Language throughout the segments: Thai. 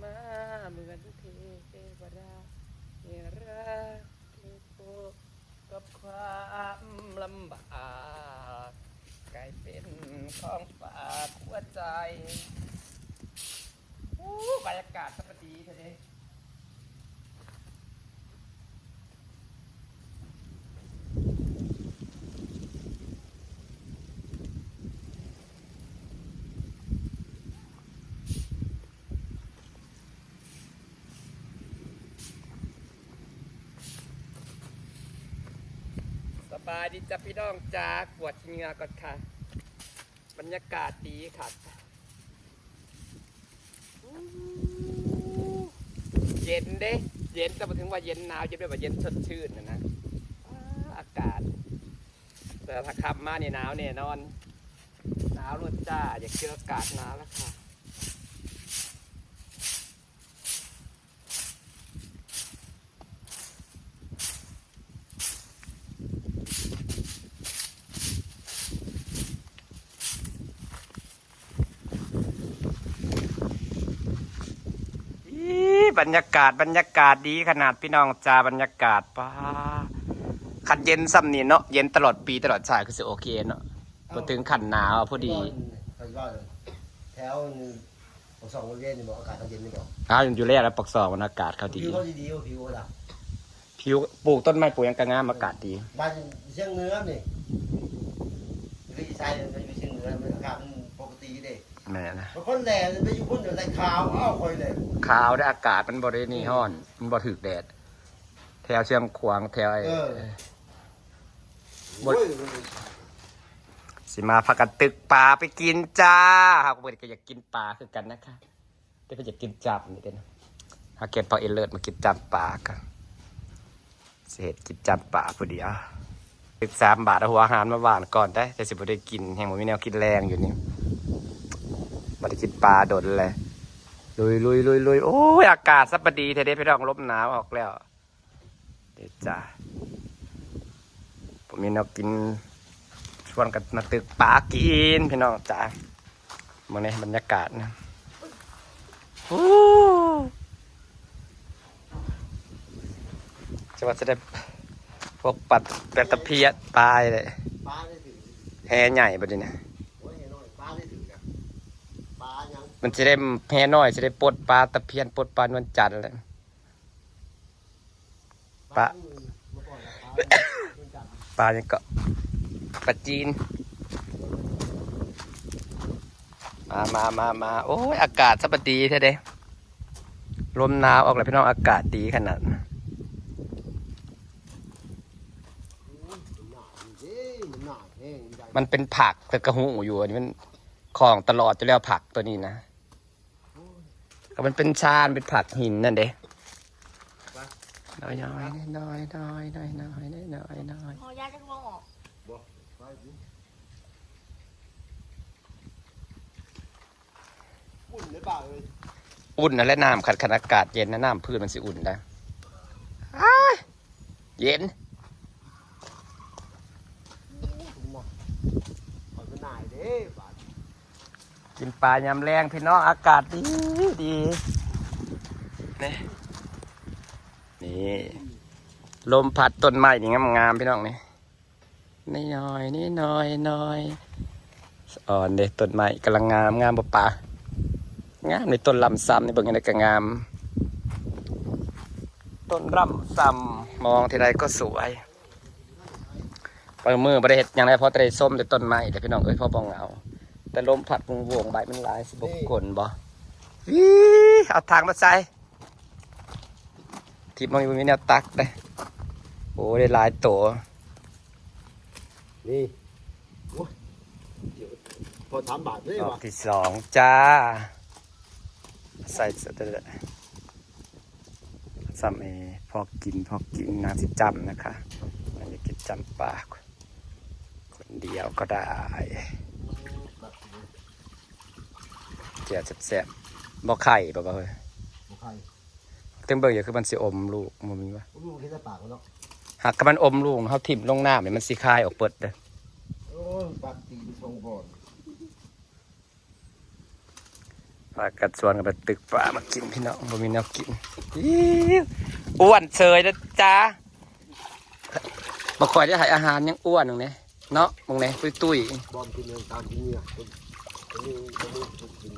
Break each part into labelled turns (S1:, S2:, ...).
S1: มาเหมือนเทวดาเนรักเทโกกับความลำบากกลายเป็นของฝากหัวใจบรรยากาศสักดีเท่านี้สบายดีจ้ะพี่น้องจ้าปวดเหงื่อก่อนค่ะบรรยากาศดีค่ะเย็นเด้เย็นแต่มาถึงว่าเย็นหนาวเย็นด้วยว่าเย็นสดชื่นนะอากาศแต่ถ้าขับมาเนี่ยหนาวเนี่ยนอนหนาวรถจ้าอยากเจออากาศหนาวแล้วค่ะบรรยากาศดีขนาดพี่น้องจ้าบรรยากาศป้าขันเย็นซ้ำนี่เนาะเย็นตลอดปีตลอดชายคือสิโอเคเนาะพอถึงขันหนาวพอดี
S2: แถวปากซองบริเวณนี่บอกอากาศเย็นนี่บอก
S1: อยู่แล้วปักซองมันอากาศเขาดี
S2: ผิวเขาดีๆผิวเขาด
S1: ำผิวปลูกต้นไม้ปลูกยังกระงามอากาศดี
S2: บ้านเชียงเหนือนี่คืออีสานมันอยู่เชียงเหนือมันอากาศมันปกติเด้
S1: แม่นะ
S2: คนแหล่ไปอยู่คนเดียวไรขาวคอยเลย
S1: ขาวได้อากาศมันบรินี่ห้อนมันบ่ถึกแดดแถวเชียงขวางแถวไอ้สิมาพักกันตึกปลาไปกินจ้าหากเพื่อนก็อยากกินปลาคือกันนะคะแต่เพื่อนอยากกินจับนี่เด้นะหาเก็บปลาเอเลิศมากินจับปลากันเศษกินจับปลาพอดีอ่ะ13 บาทเอาหัวอาหารมาหวานก่อนได้แต่สิบ่ได้กินแห่งบ่มีแนวกินแรงอยู่นี่บ่ได้กินปลาโดดเลยลุยโอ้ยอากาศสัปดีเทเดพี่น้องลมหนาวออกแล้วเดี๋ยวจ้าผมมีแนวกินชวนกันมาตึกปลากินพี่น้องจ้ามาในบรรยากาศนะจะว่าจะได้พวกปัดตะเพียตายเลยแพใหญ่ประเด็นนะมันจะได้แพน้อยจะได้ปลดปลาตะเพียนปลดปลานวลจันทร์เลยปลาเนี่ยก็ปลาจีนมาโอ้ยอากาศสัปดีแท้เด้ลมหนาวออกเลยพี่น้องอากาศดีขนาดมันเป็นผักแต่กระหูอยู่อันนี้มันของตลอดจะเรียกผักตัวนี้นะก็มันเป็นชาญเป็นผักหินนั่นเด้น้อย
S3: พอยาจะงอก
S1: อุ่นนะและน้ำขัดอากาศเย็นนะน้ำพืชมันสิอุ่นได้เย็นกินปลายำแรงพี่น้องอากาศดีนี่ลมพัดต้นไม้นี่งามพี่น้องนี่น้อยอ่อนเด็ต้นไม้กำลังงามป่างามในต้นลำซ้ำในเบื้องในก็งามต้นลำซ้ำมองทีไรก็สวยเปิดมือประเด็ดอย่างไรเพราะแต่ส้มแต่ต้นไม้แต่พี่น้องพ่อปองเหงาแต่ลมพัดวงใบมันลายสิบกลบ่เอาทางมาใส่ทิพย์มองอยู่มีแนวตักเลยโอ้ได้หลายตัว
S2: นี่พอ3 บาทได้ป่ะ
S1: ที่2จ้าใส่เสร็จแล้วซ้ำพอกินนางสิจำนะคะมันจะกินจำปากคนเดียวก็ได้เจียวแซ่บๆบ่ไข่ป่ะเฮ้ยถึงเบิ่งอย่างคือมันสิอมลูกมันมีวะ
S2: ลูกแค่ปากเนาะ
S1: หากมันอมลูกเขาทิ่มลงน้ำเนี่ยมันสิคายออกเปิดเลย
S2: โอ้ปากตีนทรงบอล
S1: ากัดชวนกันไปตึกปลามากินพี่น้องบ่มีแนวกินอิ๊วอ้วนเฉยนะจ๊ะมาคอยได้ให้อาหารยังอ้วนตรงนี้เนาะตรงนี้ตุ้ย
S2: บอมกินเงินตามกินเนี่ยคนนี้กิน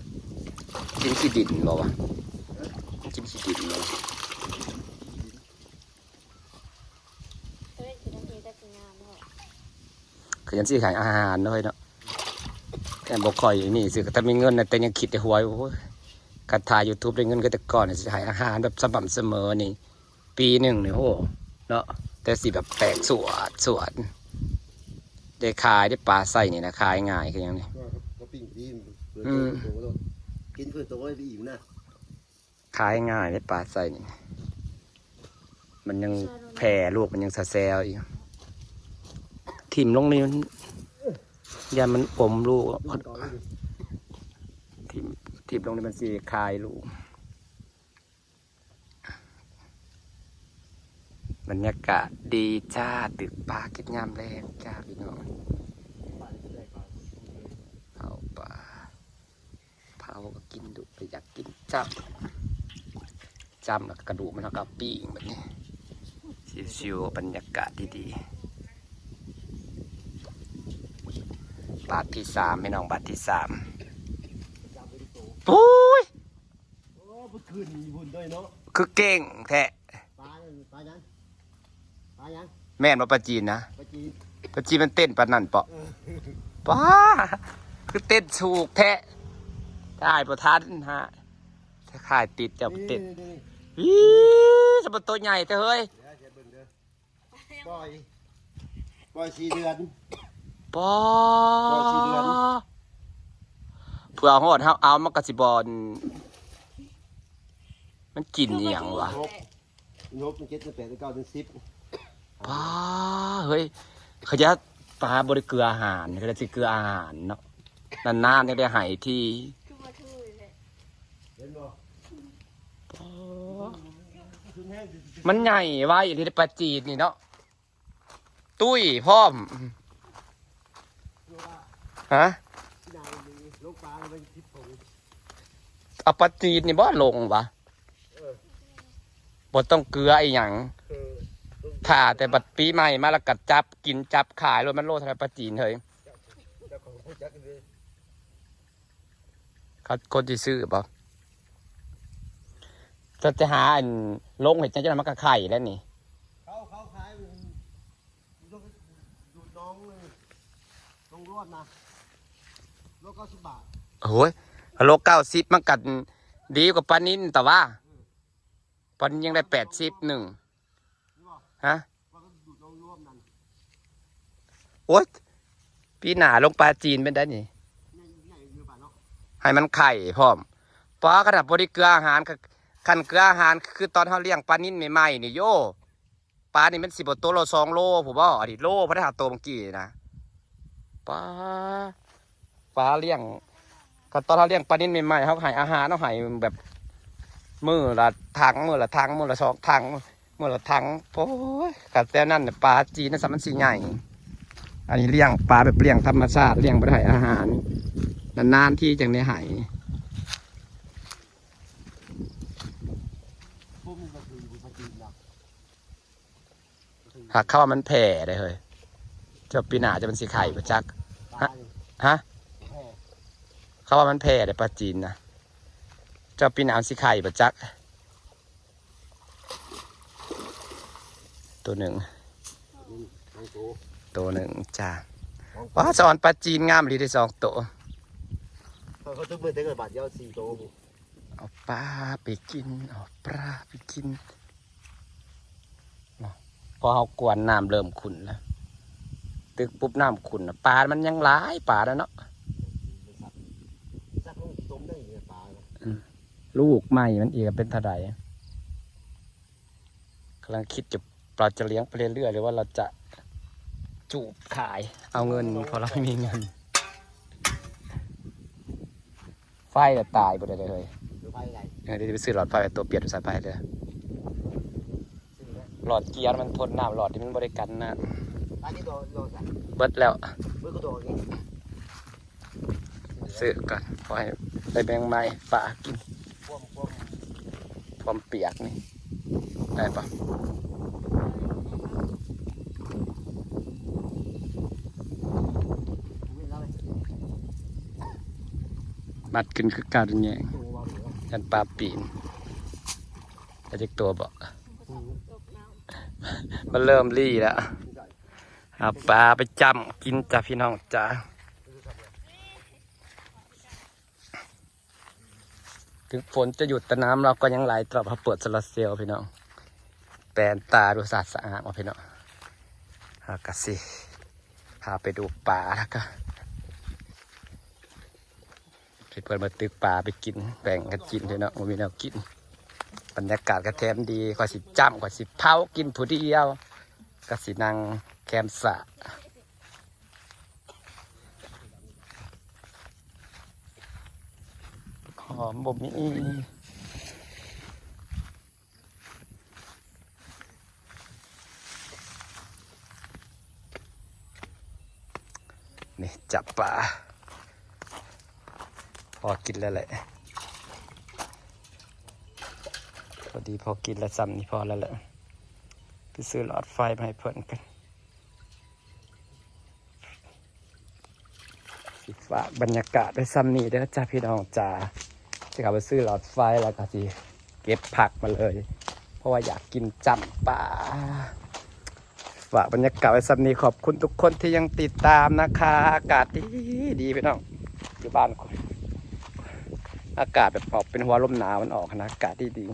S1: กินขี้ดินบ่วะกินขี้ดินบ่
S3: เฮ้ยกินน้ำพริกได้กินงามเนาะ
S1: คือยังสิขายอาหารเนาะเนาะแต่บ่ค่อยนี่สิแต่มีเงินน่ะแต่ยังคิดแต่หัวโอ้ยการถ่าย YouTube ได้เงินก็แต่ก่อนสิขายอาหารแบบสม่ำเสมอนี่ปีหนึ่งนี่โหเนาะแต่สิแบบแปลกสวดได้ขายได้ปลาใส่นี่นะขายง่ายคือหยังนี่
S2: ก็ปิ้งดีกินเพื่อตัวไปอิ่มนะ
S1: ขายง่ายได้ปลาใส่นี่มันยังแผ่ลูกมันยังแซวอยู่ถิ่มลงนี่มันยามันอมลูกถิ่มลงนี่มันสิคายลูกบรรยากาศดีจ้าตึกปลากินยามแรงจ้าพี่น้องเอาปลาเผาก็กินดุไปอยากกินจับแล้วกระดูกมันเอากับปีกแบบนี้ชิวๆบรรยากาศดีๆบาทที่3ไม่น้องบาทที่3ปุ้ย
S2: โอ้เมื่อคืนมีบุญด้วยเนาะ
S1: คือเก่งแท้
S2: ปลายัง
S1: แม่นมาปลาจีนนะ
S2: ปลาจีน
S1: ปลาจีนมันเต้นปานนั่นเปาะป้าคือเต้นถูกแท้ได้ประทันฮะถ้าขายติดจะเต้นวิสมบัติตัวใหญ่แต่เฮ้ย
S2: ปล่อย4 เดือน
S1: ป้า
S2: ปล่อย4 เดือน
S1: เพื่อหอดเอามากระสิบอลมันกินอหย่างวะ
S2: นกมัน7 8 9 10
S1: ป้าเฮ้ยเขาจะปลาบริเกลืออาหารเขาจะสิเกลืออาหารเนาะนานๆจะได้หายที่
S3: คือมาทื่อเลย
S2: เห็นบ่
S1: มันใหญ่ไว้อย่างที่ปลาจีนนี่เนาะตุ้ยพร้อมฮะ
S2: ที่นายมีลูกปลาเป็น10 ผง
S1: เอาปลาจีนนี่บ่ลงวะบ่ต้องเกลือไอ้หยังถ้าแต่บัดปีใหม่มาแล้วกัดจับกินจับขายรถมันโลเท่าไหร่ปลาจีนเฮ้ย
S2: เจ้าของผู้จักเลย
S1: เขาคนที่ซื้อบ่จะหาอันลงเห็ดจังจะมันก็ไข่แล้วนี่
S2: เขาขายดูน้องรอดนะโล90 บาท
S1: โอ้ยโล90มันกัดดีกว่าปลานิ่นแต่ว่าปลานิ่นยังได้80หนึ่งฮะ
S2: ว่าก็ดูน้องร่วมนั่น
S1: โอ๊ยพี่หนาลงปลาจีนเป็นได้นี่
S2: ใหญ่อยู่ป่ะเนาะ
S1: ให้มันไข่พร้อมปลาขนาดบริเกลืออาหารคันเกลืออาหารคือตอนเขาเลี้ยงปลานิ่นใหม่ๆนี่โย่ปลานี่มัน10 ตัวโล2 โลผมว่าอดีตโลพระธาตุโตเมื่อกี้นะปลาเลี้ยงก็ตอนเขาเลี้ยงปลานิ่นใหม่ๆเขาให้อาหารเขาให้แบบมื้อละถังมื้อละ2 ถังมื้อละถังโอ้ยกับแต่นั่นน่ะปลาจีนน่ะสมันสิใหญ่อันนี้เลี้ยงปลาแบบเลี้ยงธรรมชาติเลี้ยงบ่ได้ให้อาหารนานๆที่จังได้ให้
S2: พวกมันมาคือปลาจีนเนาะ
S1: หากเข้าว่ามันแผ่ได้เฮ้ยเจ้าปีหน้าจะเป็นสีไข่ประจัก
S2: ปลา
S1: ฮะ
S2: แพร่
S1: เขาว่ามันแผ่ได้ปลาจีนนะเจ้าปีหน้าสีไข่ประจักตัวหนึ่ง
S2: น้องโต
S1: ตัวหนึ่งจ้าว้าสอนปลาจีนงามเลยได้2 ตัว
S2: เขาตึ้งมือตึ้งบาทเดียว4 โต
S1: เอาปลาไปกินเอาปลาไปกินพอเขากวนน้ำเริ่มขุ่นแล้วตึกปุ๊บน้ำขุ่นน่ะปลามันยังหลายปลาแล้วเนาะ
S2: สักลูกต้มได้เนี่ยปลา
S1: ลูกใหม่มันอีกเป็นเท่าไหร่กำลังคิดเราจะเลี้ยงไปเรื่อยๆหรือว่าเราจะจูบขายเอาเงินเพราะเราไม่มีเงินไฟจะตายหมดเลย
S2: หรือไปไหน
S1: เดี๋ยวไปซื้อหลอดไฟตัวเปลี่ยนสายไฟเลย
S2: ซื้อแล้ว
S1: หลอดเกียร์มันทนน้ำหลอดที่มันบริกันนะ
S2: อันนี้โดนใส่
S1: เบิดแล้ว
S2: เมื่อก็โดนนี่
S1: ซื้อก่อนขอให้ ได้แบงไม้ป่ากิน
S2: พ่วง
S1: ความเปียกนี่ได้ปะ
S2: ไม่เล่าเลย
S1: มัดขึ้นคือการแยง
S2: ตัววางเหลือ
S1: ยันปลาปีนแต่เจ็กตัวบ่
S3: ตกน้
S1: มันเริ่มรี่แล้วหาปลาไปจำกินจ้าพี่น้องจ้าถึงฝนจะหยุดแต่น้ำเราก็ยังไหลตลอดเพราะเปิดโซลาร์เซลล์พี่น้องแปลนตาดูสะอาดสะอาดมาพี่น้องหากะสิพาไปดูปลาแล้วก็เพื่อนมาตึกปลาไปกินแบ่งกันกินพี่น้องมันมีแนวกินบรรยากาศก็แถมดีก็สิจ้ำก็สิเผากินผู้เดียวก็สินั่งแคมสะหอมบ่มีนี่จับปลาพอกินแล้วแหละพอดีพอกินแล้วซ้ำนี่พอแล้วแหละไปซื้อหลอดไฟมาให้เพื่อนกันสิฝากบรรยากาศด้วยซ้ำนี่เด้อจ้าพี่น้องจ้าจะกลับไปซื้อหลอดไฟแล้วก็สิเก็บผักมาเลย เพราะว่าอยากกินจำปลาฝากบรรยากาศไว้ซ้ำนี้ขอบคุณทุกคนที่ยังติดตามนะคะอากาศดีดีพี่น้องอยู่บ้านคนอากาศแบบออกเป็นหัวลมหนาวมันออกนะอากาศดีดี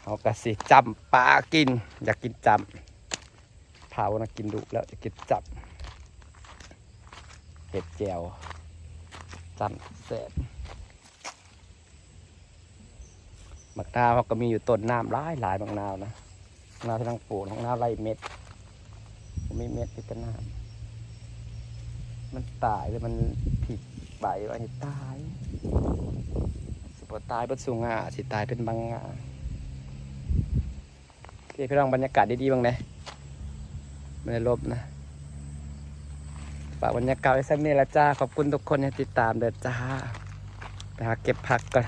S1: เอากระสีจำปลากินอยากกินจำเผานะกินดุแล้วจะกินจำเห็ดแจวจำแซ่บมักนาวเขาก็มีอยู่ต้นน้ำหลายบางนาวนะนาวที่นั่งปลูกของนาวไรเม็ดมีเม็ดที่ต้นน้ำมันตายเลยมันผิดใบว่าจะตายสิบตายเป็นสูงอ่ะสิตายเป็นบางอ่ะพี่น้องบรรยากาศดีๆบ้างนะไม่ได้ลบนะฝากบรรยากาศไว้สักนิดละจ้าขอบคุณทุกคนที่ติดตามเด้อจ้าไปหาเก็บผักก่อน